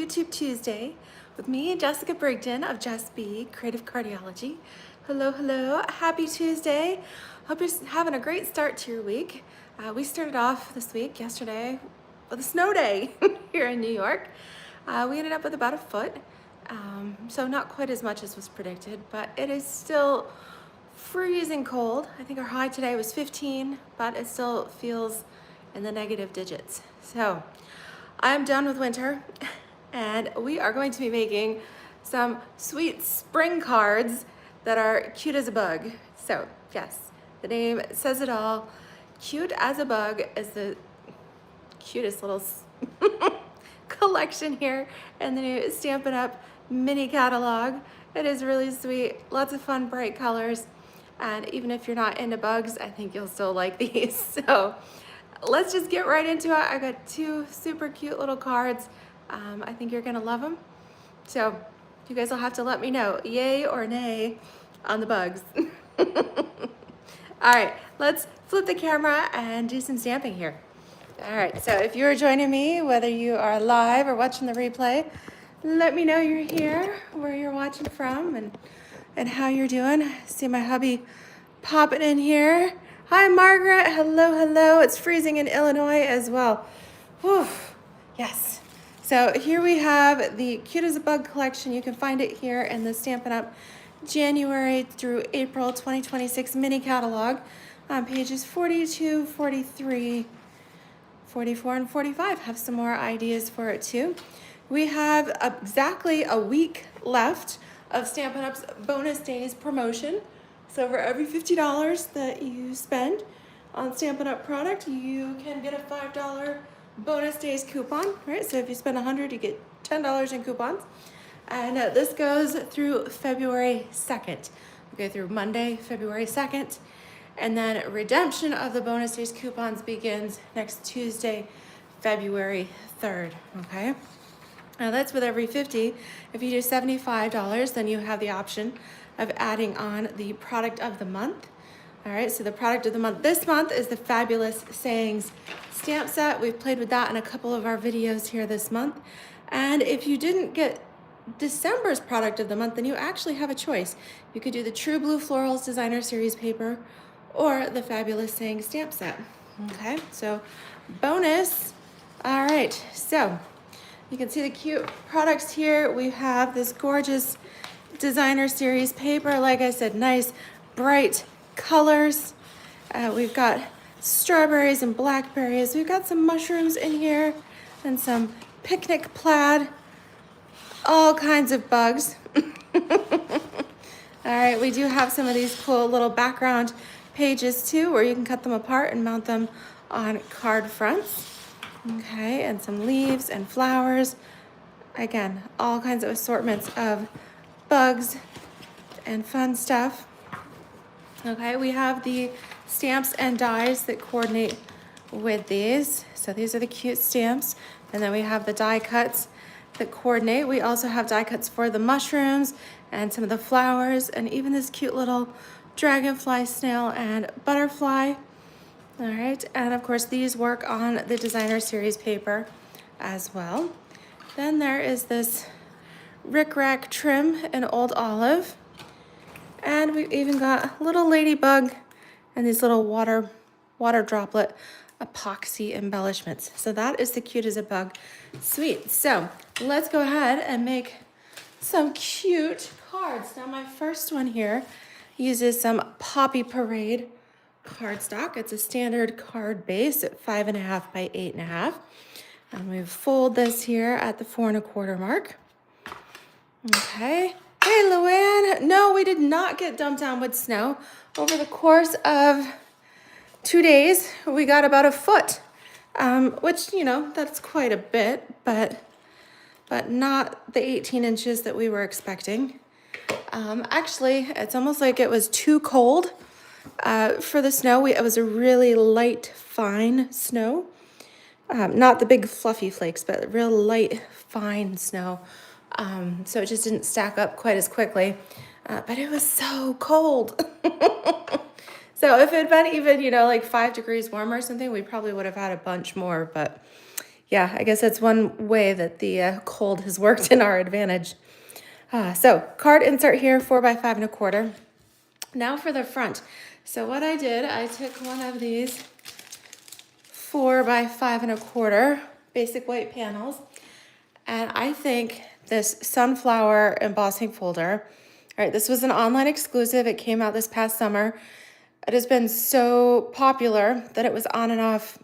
YouTube Tuesday with me, Jessica Brigden of JessBCreativeCardiology. Hello, hello. Happy Tuesday. Hope you're having a great start to your week. We started off this week, yesterday, with a snow day here in New York. We ended up with about a foot, so not quite as much as was predicted, but it is still freezing cold. I think our high today was 15, but it still feels in the negative digits. So I'm done with winter and we are going to be making some sweet spring cards that are cute as a bug. So yes, the name says it all. Cute as a Bug is the cutest little collection here in the new Stampin' Up! Mini catalog. It is really sweet, lots of fun, bright colors. And even if you're not into bugs, I think you'll still like these. So let's just get right into it. I got two super cute little cards. I think you're gonna love them. So you guys will have to let me know, yay or nay on the bugs. All right, let's flip the camera and do some stamping here. All right, so if you're joining me, whether you are live or watching the replay, let me know you're here, where you're watching from, and how you're doing. See my hubby popping in here. Hi, Margaret. Hello, hello. It's freezing in Illinois as well. Whew. Yes. So here we have the Cute as a Bug collection. You can find it here in the Stampin' Up! January through April 2026 mini catalog on pages 42, 43, 44, and 45. Have some more ideas for it too. We have exactly a week left of Stampin' Up's bonus days promotion. So for every $50 that you spend on Stampin' Up! Product, you can get a $5 bonus days coupon, right? So if you spend $100, you get $10 in coupons. And this goes through February 2nd. We go through Monday, February 2nd. And then redemption of the bonus days coupons begins next Tuesday, February 3rd, okay? Now that's with every 50. If you do $75, then you have the option of adding on the product of the month. All right, so the product of the month this month is the Fabulous Sayings stamp set. We've played with that in a couple of our videos here this month. And if you didn't get December's product of the month, then you actually have a choice. You could do the True Blue Florals Designer Series paper or the Fabulous Sayings stamp set. Okay, so bonus. All right, so you can see the cute products here. We have this gorgeous Designer Series paper. Like I said, nice, bright colors. We've got strawberries and blackberries. We've got some mushrooms in here and some picnic plaid. All kinds of bugs. All right, we do have some of these cool little background pages too, where you can cut them apart and mount them on card fronts. Okay, and some leaves and flowers. Again, all kinds of assortments of bugs and fun stuff. Okay, we have the stamps and dies that coordinate with these. So these are the cute stamps. And then we have the die cuts that coordinate. We also have die cuts for the mushrooms and some of the flowers and even this cute little dragonfly, snail, and butterfly. All right, and of course these work on the Designer Series paper as well. Then there is this rickrack trim in Old Olive. And we've even got little ladybug and these little water droplet epoxy embellishments. So that is the Cute as a Bug suite. So let's go ahead and make some cute cards. Now my first one here uses some Poppy Parade cardstock. It's a standard card base at 5.5 by 8.5. And we fold this here at the 4 1/4 mark. Okay. Hey, Luann. No, we did not get dumped on with snow. Over the course of 2 days, we got about a foot, which, you know, that's quite a bit, but not the 18 inches that we were expecting. Actually, it's almost like it was too cold for the snow. It was a really light, fine snow. Not the big fluffy flakes, but real light, fine snow. So it just didn't stack up quite as quickly, but it was so cold. So if it had been even, you know, like 5 degrees warmer or something, we probably would have had a bunch more, but yeah, I guess that's one way that the cold has worked in our advantage. So card insert here, 4 by 5 1/4. Now for the front. So what I did, I took one of these 4 by 5 1/4 basic white panels, and I think this sunflower embossing folder, all right, this was an online exclusive. It came out this past summer. It has been so popular that it was on and off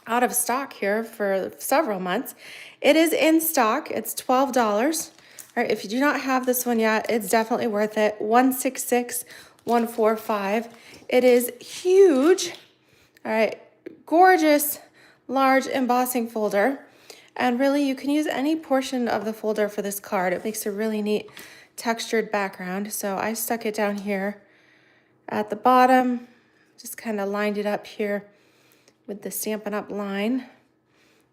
out of stock here for several months. It is in stock. It's $12. All right, if you do not have this one yet, it's definitely worth it. 166145. It is huge. All right, gorgeous, large embossing folder. And really, you can use any portion of the folder for this card. It makes a really neat textured background. So I stuck it down here at the bottom, just kind of lined it up here with the Stampin' Up line.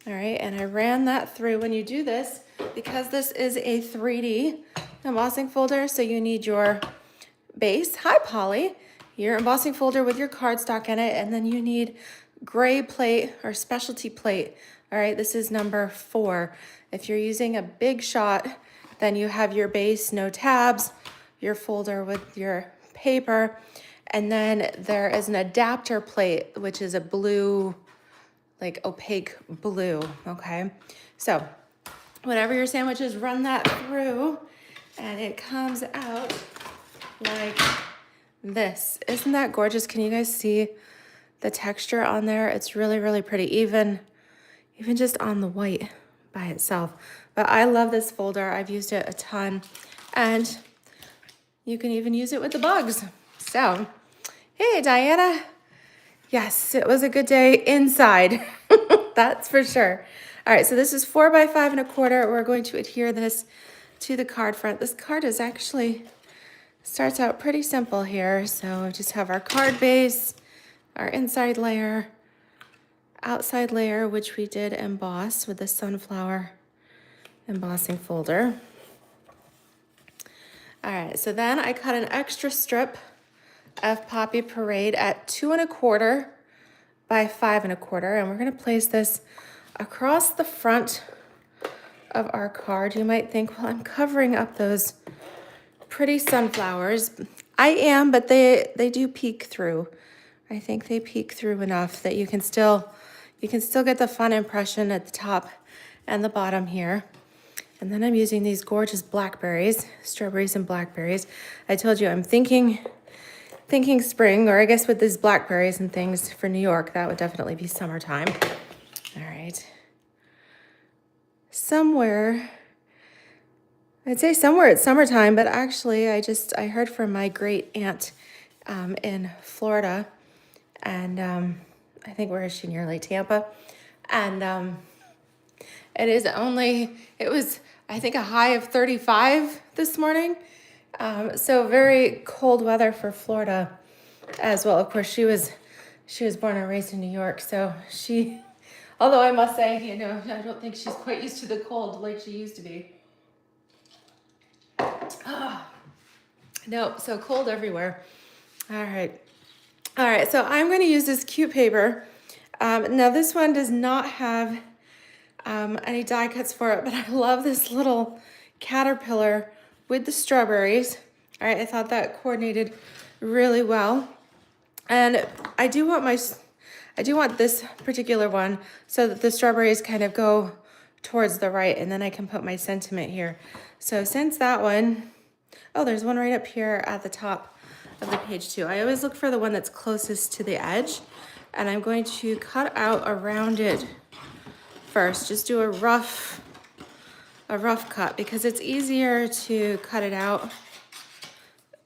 All right, and I ran that through. When you do this, because this is a 3D embossing folder, so you need your base, hi Polly, your embossing folder with your cardstock in it, and then you need gray plate or specialty plate. All right, this is number 4. If you're using a big shot, then you have your base, no tabs, your folder with your paper, and then there is an adapter plate, which is a blue, like opaque blue, okay? So whatever your sandwich is, run that through, and it comes out like this. Isn't that gorgeous? Can you guys see the texture on there? It's really, really pretty, even just on the white by itself. But I love this folder. I've used it a ton, and you can even use it with the bugs. So, hey, Diana. Yes, it was a good day inside. That's for sure. All right, so this is 4 by 5 1/4. We're going to adhere this to the card front. This card is actually, starts out pretty simple here. So we just have our card base, our inside layer, outside layer, which we did emboss with the sunflower embossing folder. All right, so then I cut an extra strip of Poppy Parade at 2 1/4 by 5 1/4, and we're gonna place this across the front of our card. You might think, well, I'm covering up those pretty sunflowers. I am, but they do peek through. I think they peek through enough that you can still get the fun impression at the top and the bottom here. And then I'm using these gorgeous blackberries, strawberries and blackberries. I told you I'm thinking spring, or I guess with these blackberries and things for New York, that would definitely be summertime. All right. I'd say somewhere it's summertime, but actually I heard from my great aunt in Florida, and I think where is she, near Lake Tampa? And it was, I think, a high of 35 this morning. So very cold weather for Florida as well. Of course, she was born and raised in New York, so although I must say, I don't think she's quite used to the cold like she used to be. No, so cold everywhere. All right, so I'm going to use this cute paper. Now this one does not have any die cuts for it, but I love this little caterpillar with the strawberries. All right, I thought that coordinated really well. And I do want this particular one so that the strawberries kind of go towards the right, and then I can put my sentiment here. So since that one, oh, there's one right up here at the top of the page too. I always look for the one that's closest to the edge, and I'm going to cut out around it first. Just do a rough cut, because it's easier to cut it out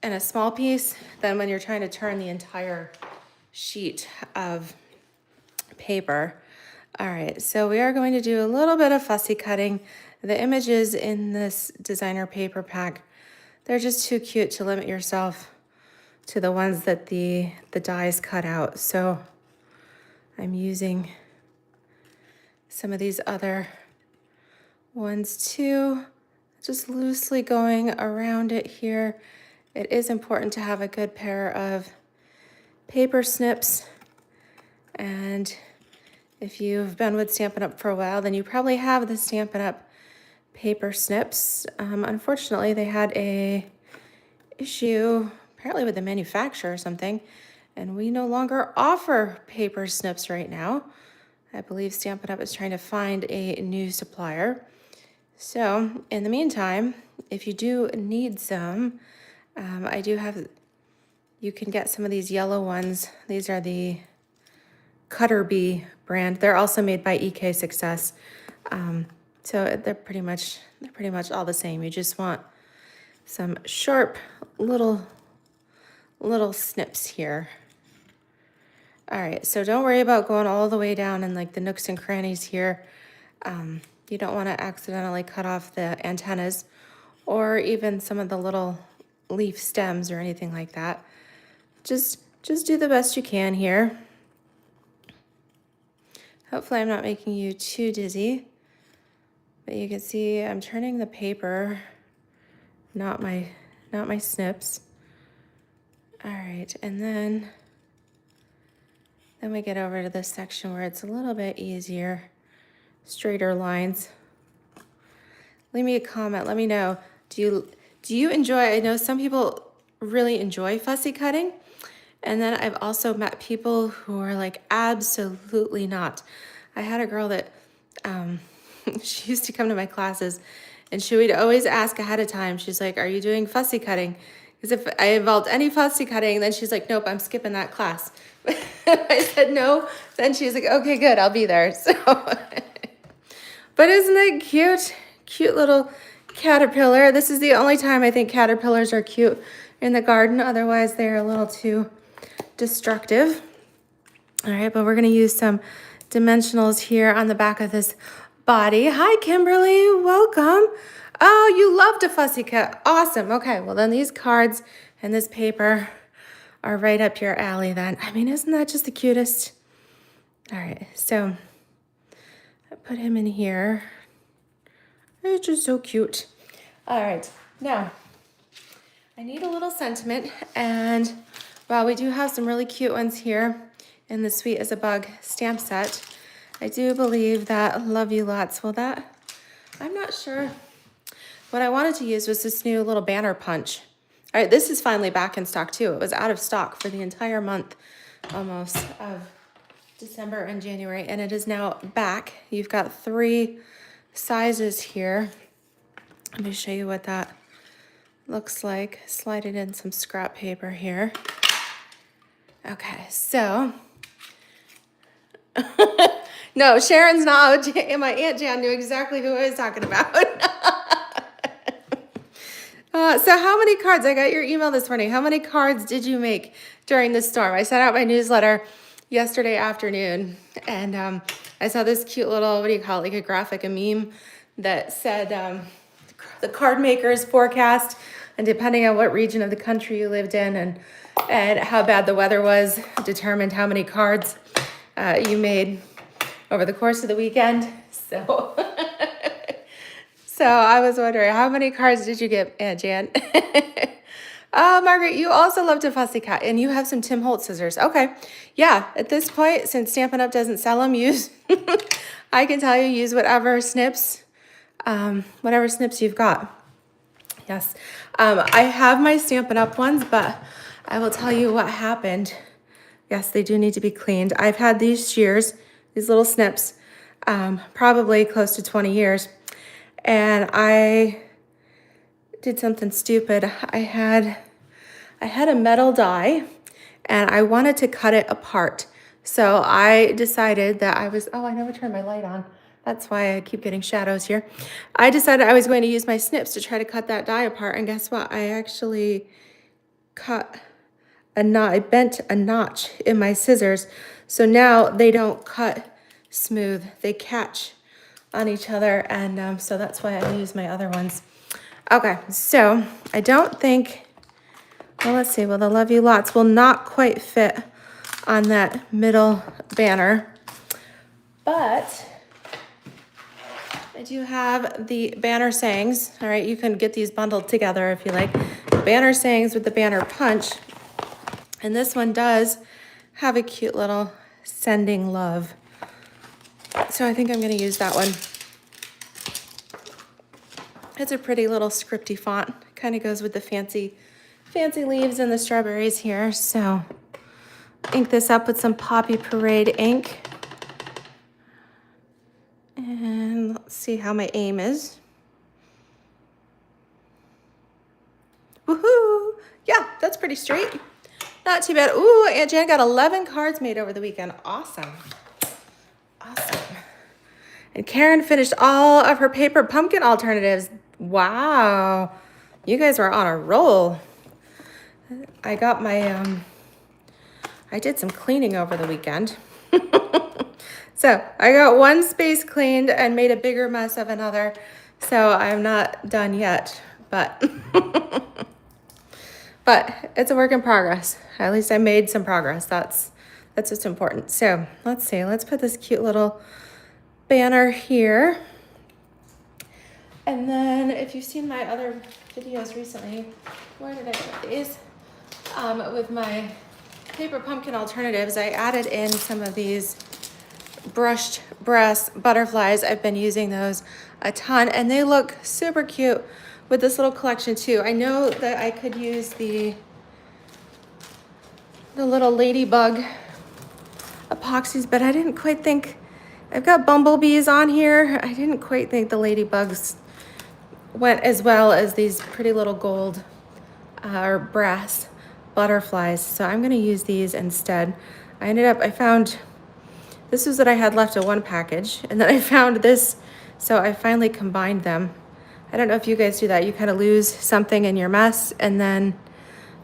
in a small piece than when you're trying to turn the entire sheet of paper. All right, so we are going to do a little bit of fussy cutting. The images in this designer paper pack, they're just too cute to limit yourself to the ones that the dies cut out. So I'm using some of these other ones too, just loosely going around it here. It is important to have a good pair of paper snips, and If you've been with Stampin' Up! For a while, then you probably have the Stampin' Up! Paper snips. Unfortunately, they had a issue apparently with the manufacturer or something, and we no longer offer paper snips right now. I believe Stampin' Up! Is trying to find a new supplier. So in the meantime, if you do need some, I do have, you can get some of these yellow ones. These are the Cutter Bee brand. They're also made by EK Success. So they're pretty much all the same. You just want some sharp little snips here. All right, so don't worry about going all the way down in like the nooks and crannies here. You don't want to accidentally cut off the antennas or even some of the little leaf stems or anything like that. Just do the best you can here. Hopefully I'm not making you too dizzy, but you can see I'm turning the paper, not my snips. All right, and then we get over to this section where it's a little bit easier, straighter lines. Leave me a comment. Let me know. Do you enjoy? I know some people really enjoy fussy cutting, and then I've also met people who are like, absolutely not. I had a girl that she used to come to my classes, and she would always ask ahead of time. She's like, "Are you doing fussy cutting?" Because if I involved any fussy cutting, then she's like, "Nope, I'm skipping that class." I said no. Then she's like, "Okay, good, I'll be there." So, but isn't it cute? Cute little caterpillar. This is the only time I think caterpillars are cute in the garden. Otherwise, they're a little too destructive. All right, but we're going to use some dimensionals here on the back of this body. Hi, Kimberly. Welcome. Oh, you love to fussy cut. Awesome. Okay, well, then these cards and this paper are right up your alley then. I mean, isn't that just the cutest? All right, so I put him in here. It's just so cute. All right, now I need a little sentiment, and while we do have some really cute ones here in the Sweet as a Bug stamp set, I do believe that Love You Lots, well that, I'm not sure. What I wanted to use was this new little banner punch. All right, this is finally back in stock too. It was out of stock for the entire month almost of December and January, and it is now back. You've got 3 sizes here. Let me show you what that looks like. Slide it in some scrap paper here. Okay, so no, Sharon's not. My Aunt Jan knew exactly who I was talking about. So how many cards? I got your email this morning. How many cards did you make during the storm? I sent out my newsletter yesterday afternoon, and I saw this cute little, what do you call it, like a graphic, a meme that said the card maker's forecast, and depending on what region of the country you lived in and how bad the weather was, determined how many cards you made over the course of the weekend. So, so I was wondering, how many cards did you get, Aunt Jan? Margaret, you also love to fussy cut, and you have some Tim Holtz scissors. Okay, yeah, at this point, since Stampin' Up! Doesn't sell them, use, I can tell you, use whatever snips you've got. Yes, I have my Stampin' Up! Ones, but I will tell you what happened. Yes, they do need to be cleaned. I've had these shears, these little snips, probably close to 20 years, and I did something stupid. I had a metal die, and I wanted to cut it apart. So I decided that I never turned my light on. That's why I keep getting shadows here. I decided I was going to use my snips to try to cut that die apart, and guess what? I actually cut a knot. I bent a notch in my scissors, so now they don't cut smooth. They catch on each other, and so that's why I use my other ones. Okay, so I don't think, well, let's see. Well, the Love You Lots will not quite fit on that middle banner, but I do have the banner sayings. All right, you can get these bundled together if you like. The banner sayings with the banner punch, and this one does have a cute little sending love So I think I'm gonna use that one. It's a pretty little scripty font. Kind of goes with the fancy leaves and the strawberries here. So ink this up with some Poppy Parade ink. And let's see how my aim is. Woohoo! Yeah, that's pretty straight. Not too bad. Ooh, Aunt Jan got 11 cards made over the weekend. Awesome. Awesome. And Karen finished all of her paper pumpkin alternatives. Wow. You guys were on a roll. I got my, I did some cleaning over the weekend. So I got one space cleaned and made a bigger mess of another. So I'm not done yet, but, but it's a work in progress. At least I made some progress. That's what's important. So let's see, let's put this cute little banner here. And then if you've seen my other videos recently, where did I put these? With my paper pumpkin alternatives, I added in some of these brushed brass butterflies. I've been using those a ton and they look super cute with this little collection too. I know that I could use the little ladybug epoxies, but I didn't quite think, I've got bumblebees on here. I didn't quite think the ladybugs went as well as these pretty little gold or brass butterflies. So I'm gonna use these instead. I found, this was what I had left of one package, and then I found this, so I finally combined them. I don't know if you guys do that. You kind of lose something in your mess, and then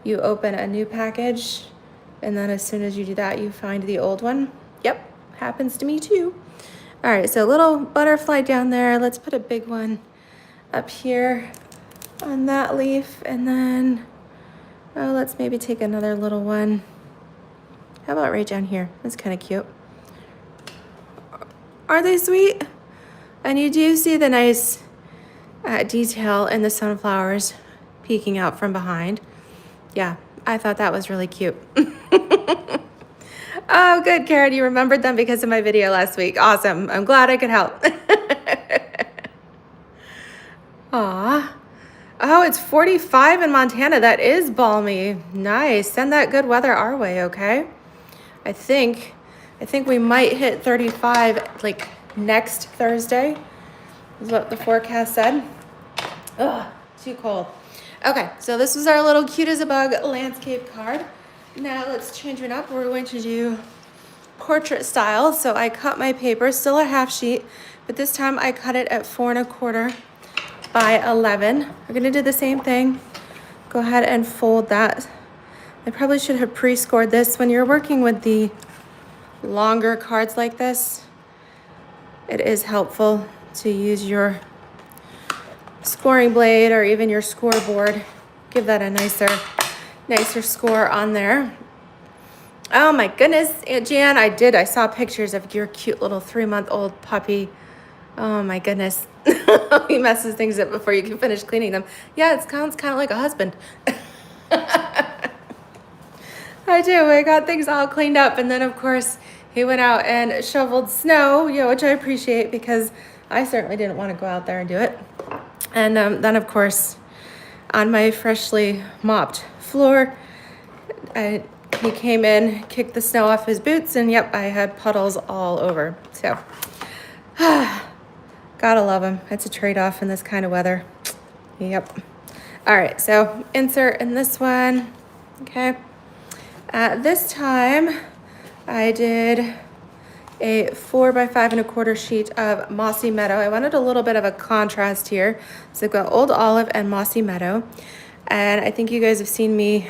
you open a new package, and then as soon as you do that, you find the old one. Yep, happens to me too. All right, so a little butterfly down there. Let's put a big one up here on that leaf, and then, oh, let's maybe take another little one. How about right down here? That's kind of cute. Are they sweet? And you do see the nice detail in the sunflowers peeking out from behind. Yeah, I thought that was really cute. Oh, good, Karen. You remembered them because of my video last week. Awesome. I'm glad I could help. Aw. Oh, it's 45 in Montana. That is balmy. Nice. Send that good weather our way, okay? I think we might hit 35 like next Thursday is what the forecast said. Ugh, too cold. Okay, so this was our little cute as a bug landscape card. Now let's change it up. We're going to do portrait style. So I cut my paper, still a half sheet, but this time I cut it at 4 1/4 by 11. We're gonna do the same thing. Go ahead and fold that. I probably should have pre-scored this. When you're working with the longer cards like this, it is helpful to use your scoring blade or even your scoreboard. Give that a nicer score on there. Oh my goodness, Aunt Jan, I saw pictures of your cute little 3-month-old puppy. Oh my goodness. He messes things up before you can finish cleaning them. Yeah, it sounds kind of like a husband. I do. I got things all cleaned up, and then of course he went out and shoveled snow, which I appreciate because I certainly didn't want to go out there and do it. And then of course on my freshly mopped floor, he came in, kicked the snow off his boots, and yep, I had puddles all over. So, gotta love him. It's a trade-off in this kind of weather. Yep. All right, so insert in this one. Okay. This time I did a 4 by 5 1/4 sheet of Mossy Meadow. I wanted a little bit of a contrast here. So I've got Old Olive and Mossy Meadow. And I think you guys have seen me